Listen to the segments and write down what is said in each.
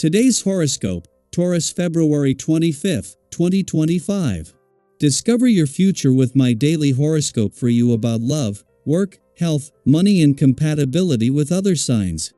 Today's horoscope, Taurus February 25, 2025. Discover your future with my daily horoscope for you about love, work, health, money and compatibility with other signs.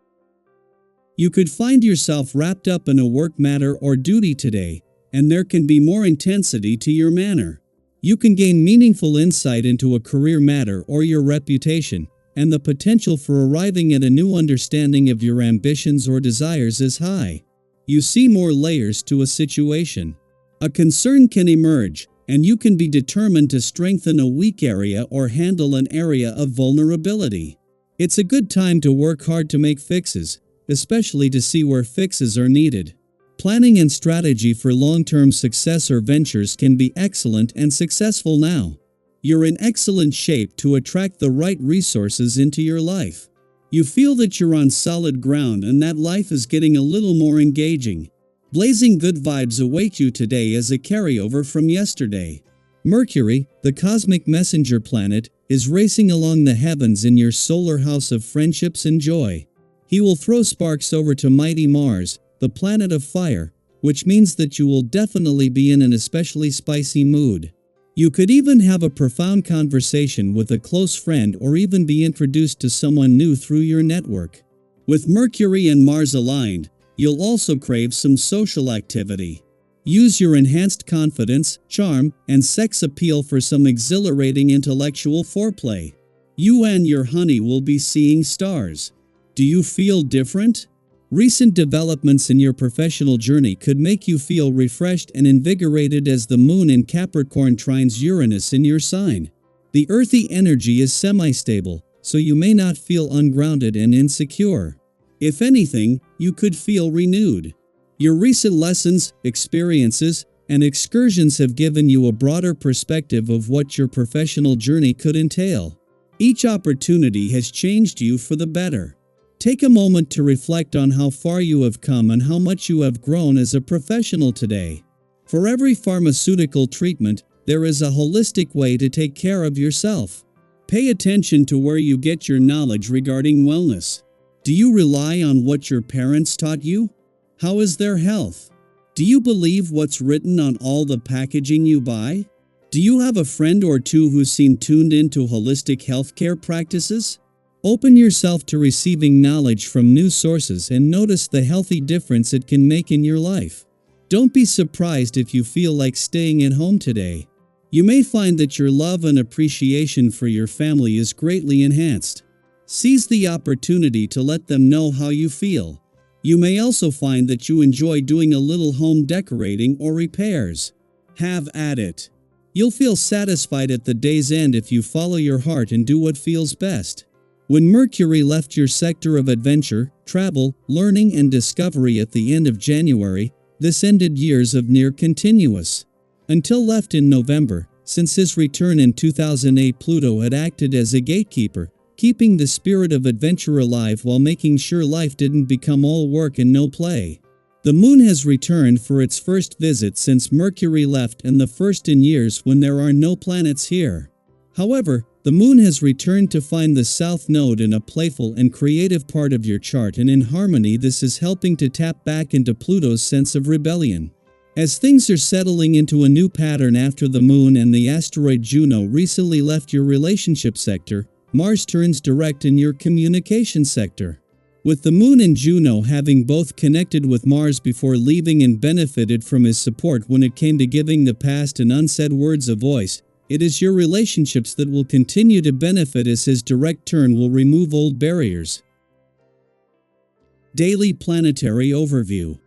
You could find yourself wrapped up in a work matter or duty today, and there can be more intensity to your manner. You can gain meaningful insight into a career matter or your reputation, and the potential for arriving at a new understanding of your ambitions or desires is high. You see more layers to a situation. A concern can emerge, and you can be determined to strengthen a weak area or handle an area of vulnerability. It's a good time to work hard to make fixes, especially to see where fixes are needed. Planning and strategy for long-term success or ventures can be excellent and successful now. You're in excellent shape to attract the right resources into your life. You feel that you're on solid ground and that life is getting a little more engaging. Blazing good vibes await you today as a carryover from yesterday. Mercury, the cosmic messenger planet, is racing along the heavens in your solar house of friendships and joy. He will throw sparks over to mighty Mars, the planet of fire, which means that you will definitely be in an especially spicy mood. You could even have a profound conversation with a close friend or even be introduced to someone new through your network. With Mercury and Mars aligned, you'll also crave some social activity. Use your enhanced confidence, charm, and sex appeal for some exhilarating intellectual foreplay. You and your honey will be seeing stars. Do you feel different? Recent developments in your professional journey could make you feel refreshed and invigorated as the moon in Capricorn trines Uranus in your sign. The earthy energy is semi-stable, so you may not feel ungrounded and insecure. If anything, you could feel renewed. Your recent lessons, experiences, and excursions have given you a broader perspective of what your professional journey could entail. Each opportunity has changed you for the better. Take a moment to reflect on how far you have come and how much you have grown as a professional today. For every pharmaceutical treatment, there is a holistic way to take care of yourself. Pay attention to where you get your knowledge regarding wellness. Do you rely on what your parents taught you? How is their health? Do you believe what's written on all the packaging you buy? Do you have a friend or two who seem tuned into holistic healthcare practices? Open yourself to receiving knowledge from new sources and notice the healthy difference it can make in your life. Don't be surprised if you feel like staying at home today. You may find that your love and appreciation for your family is greatly enhanced. Seize the opportunity to let them know how you feel. You may also find that you enjoy doing a little home decorating or repairs. Have at it. You'll feel satisfied at the day's end if you follow your heart and do what feels best. When Mercury left your sector of adventure, travel, learning and discovery at the end of January, this ended years of near continuous. Until left in November, since his return in 2008, Pluto had acted as a gatekeeper, keeping the spirit of adventure alive while making sure life didn't become all work and no play. The moon has returned for its first visit since Mercury left and the first in years when there are no planets here. However, the moon has returned to find the south node in a playful and creative part of your chart, and in harmony this is helping to tap back into Pluto's sense of rebellion. As things are settling into a new pattern after the moon and the asteroid Juno recently left your relationship sector, Mars turns direct in your communication sector. With the moon and Juno having both connected with Mars before leaving and benefited from his support when it came to giving the past and unsaid words a voice, it is your relationships that will continue to benefit as his direct turn will remove old barriers. Daily Planetary Overview.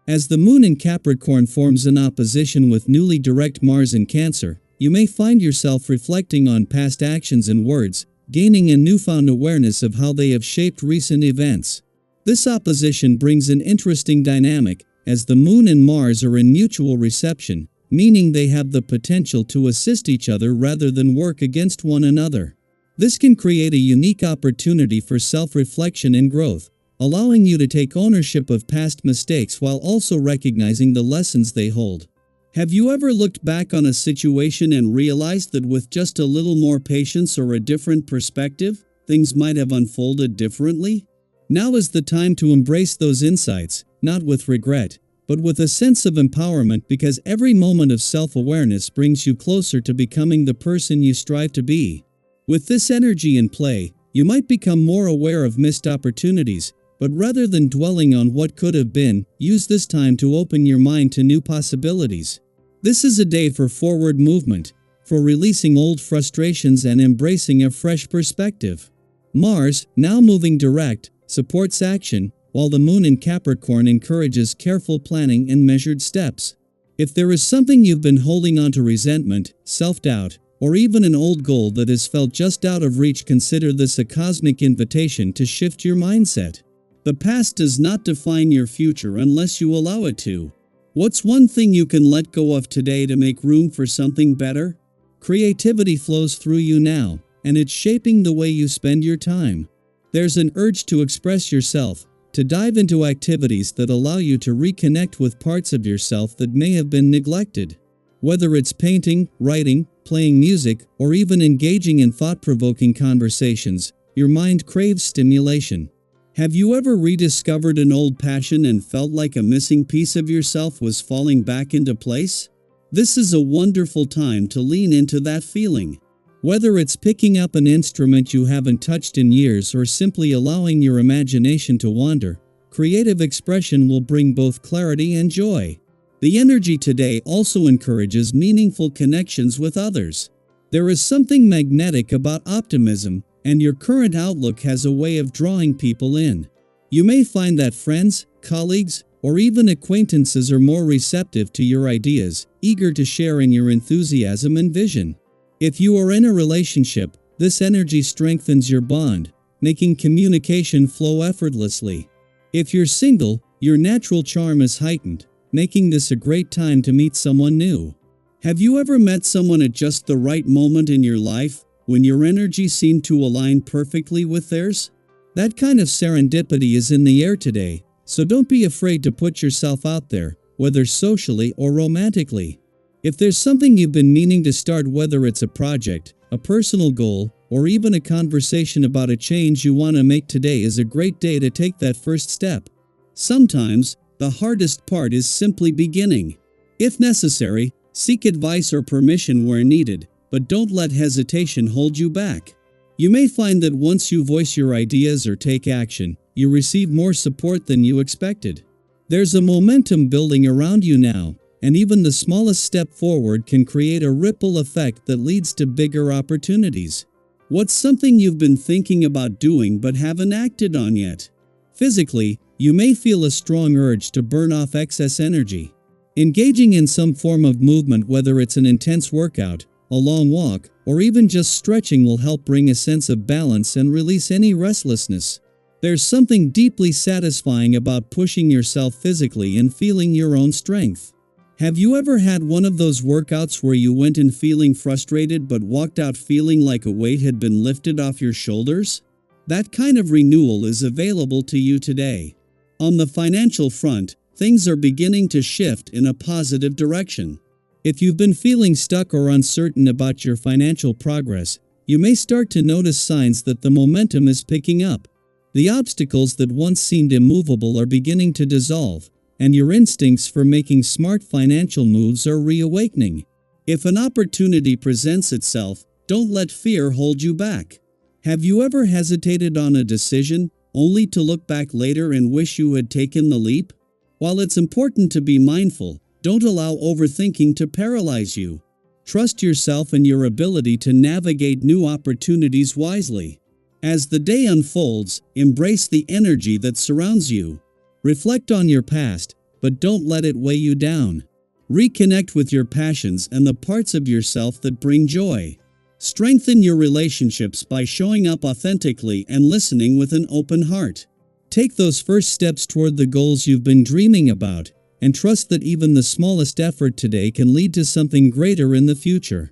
As the moon in Capricorn forms an opposition with newly direct Mars in Cancer, you may find yourself reflecting on past actions and words, gaining a newfound awareness of how they have shaped recent events. This opposition brings an interesting dynamic, as the moon and Mars are in mutual reception, meaning they have the potential to assist each other rather than work against one another. This can create a unique opportunity for self-reflection and growth, allowing you to take ownership of past mistakes while also recognizing the lessons they hold. Have you ever looked back on a situation and realized that with just a little more patience or a different perspective, things might have unfolded differently? Now is the time to embrace those insights, not with regret, but with a sense of empowerment, because every moment of self-awareness brings you closer to becoming the person you strive to be. With this energy in play, you might become more aware of missed opportunities, but rather than dwelling on what could have been, use this time to open your mind to new possibilities. This is a day for forward movement, for releasing old frustrations and embracing a fresh perspective. Mars, now moving direct, supports action, while the moon in Capricorn encourages careful planning and measured steps. If there is something you've been holding on to, resentment, self-doubt, or even an old goal that has felt just out of reach, consider this a cosmic invitation to shift your mindset. The past does not define your future unless you allow it to. What's one thing you can let go of today to make room for something better? Creativity flows through you now, and it's shaping the way you spend your time. There's an urge to express yourself, to dive into activities that allow you to reconnect with parts of yourself that may have been neglected. Whether it's painting, writing, playing music, or even engaging in thought-provoking conversations, your mind craves stimulation. Have you ever rediscovered an old passion and felt like a missing piece of yourself was falling back into place? This is a wonderful time to lean into that feeling. Whether it's picking up an instrument you haven't touched in years or simply allowing your imagination to wander, creative expression will bring both clarity and joy. The energy today also encourages meaningful connections with others. There is something magnetic about optimism, and your current outlook has a way of drawing people in. You may find that friends, colleagues, or even acquaintances are more receptive to your ideas, eager to share in your enthusiasm and vision. If you are in a relationship, this energy strengthens your bond, making communication flow effortlessly. If you're single, your natural charm is heightened, making this a great time to meet someone new. Have you ever met someone at just the right moment in your life, when your energy seemed to align perfectly with theirs? That kind of serendipity is in the air today, so don't be afraid to put yourself out there, whether socially or romantically. If there's something you've been meaning to start, whether it's a project, a personal goal, or even a conversation about a change you want to make, today is a great day to take that first step. Sometimes, the hardest part is simply beginning. If necessary, seek advice or permission where needed, but don't let hesitation hold you back. You may find that once you voice your ideas or take action, you receive more support than you expected. There's a momentum building around you now, and even the smallest step forward can create a ripple effect that leads to bigger opportunities. What's something you've been thinking about doing but haven't acted on yet? Physically, you may feel a strong urge to burn off excess energy. Engaging in some form of movement, whether it's an intense workout, a long walk, or even just stretching, will help bring a sense of balance and release any restlessness. There's something deeply satisfying about pushing yourself physically and feeling your own strength. Have you ever had one of those workouts where you went in feeling frustrated but walked out feeling like a weight had been lifted off your shoulders? That kind of renewal is available to you today. On the financial front, things are beginning to shift in a positive direction. If you've been feeling stuck or uncertain about your financial progress, you may start to notice signs that the momentum is picking up. The obstacles that once seemed immovable are beginning to dissolve, and your instincts for making smart financial moves are reawakening. If an opportunity presents itself, don't let fear hold you back. Have you ever hesitated on a decision, only to look back later and wish you had taken the leap? While it's important to be mindful, don't allow overthinking to paralyze you. Trust yourself and your ability to navigate new opportunities wisely. As the day unfolds, embrace the energy that surrounds you. Reflect on your past, but don't let it weigh you down. Reconnect with your passions and the parts of yourself that bring joy. Strengthen your relationships by showing up authentically and listening with an open heart. Take those first steps toward the goals you've been dreaming about, and trust that even the smallest effort today can lead to something greater in the future.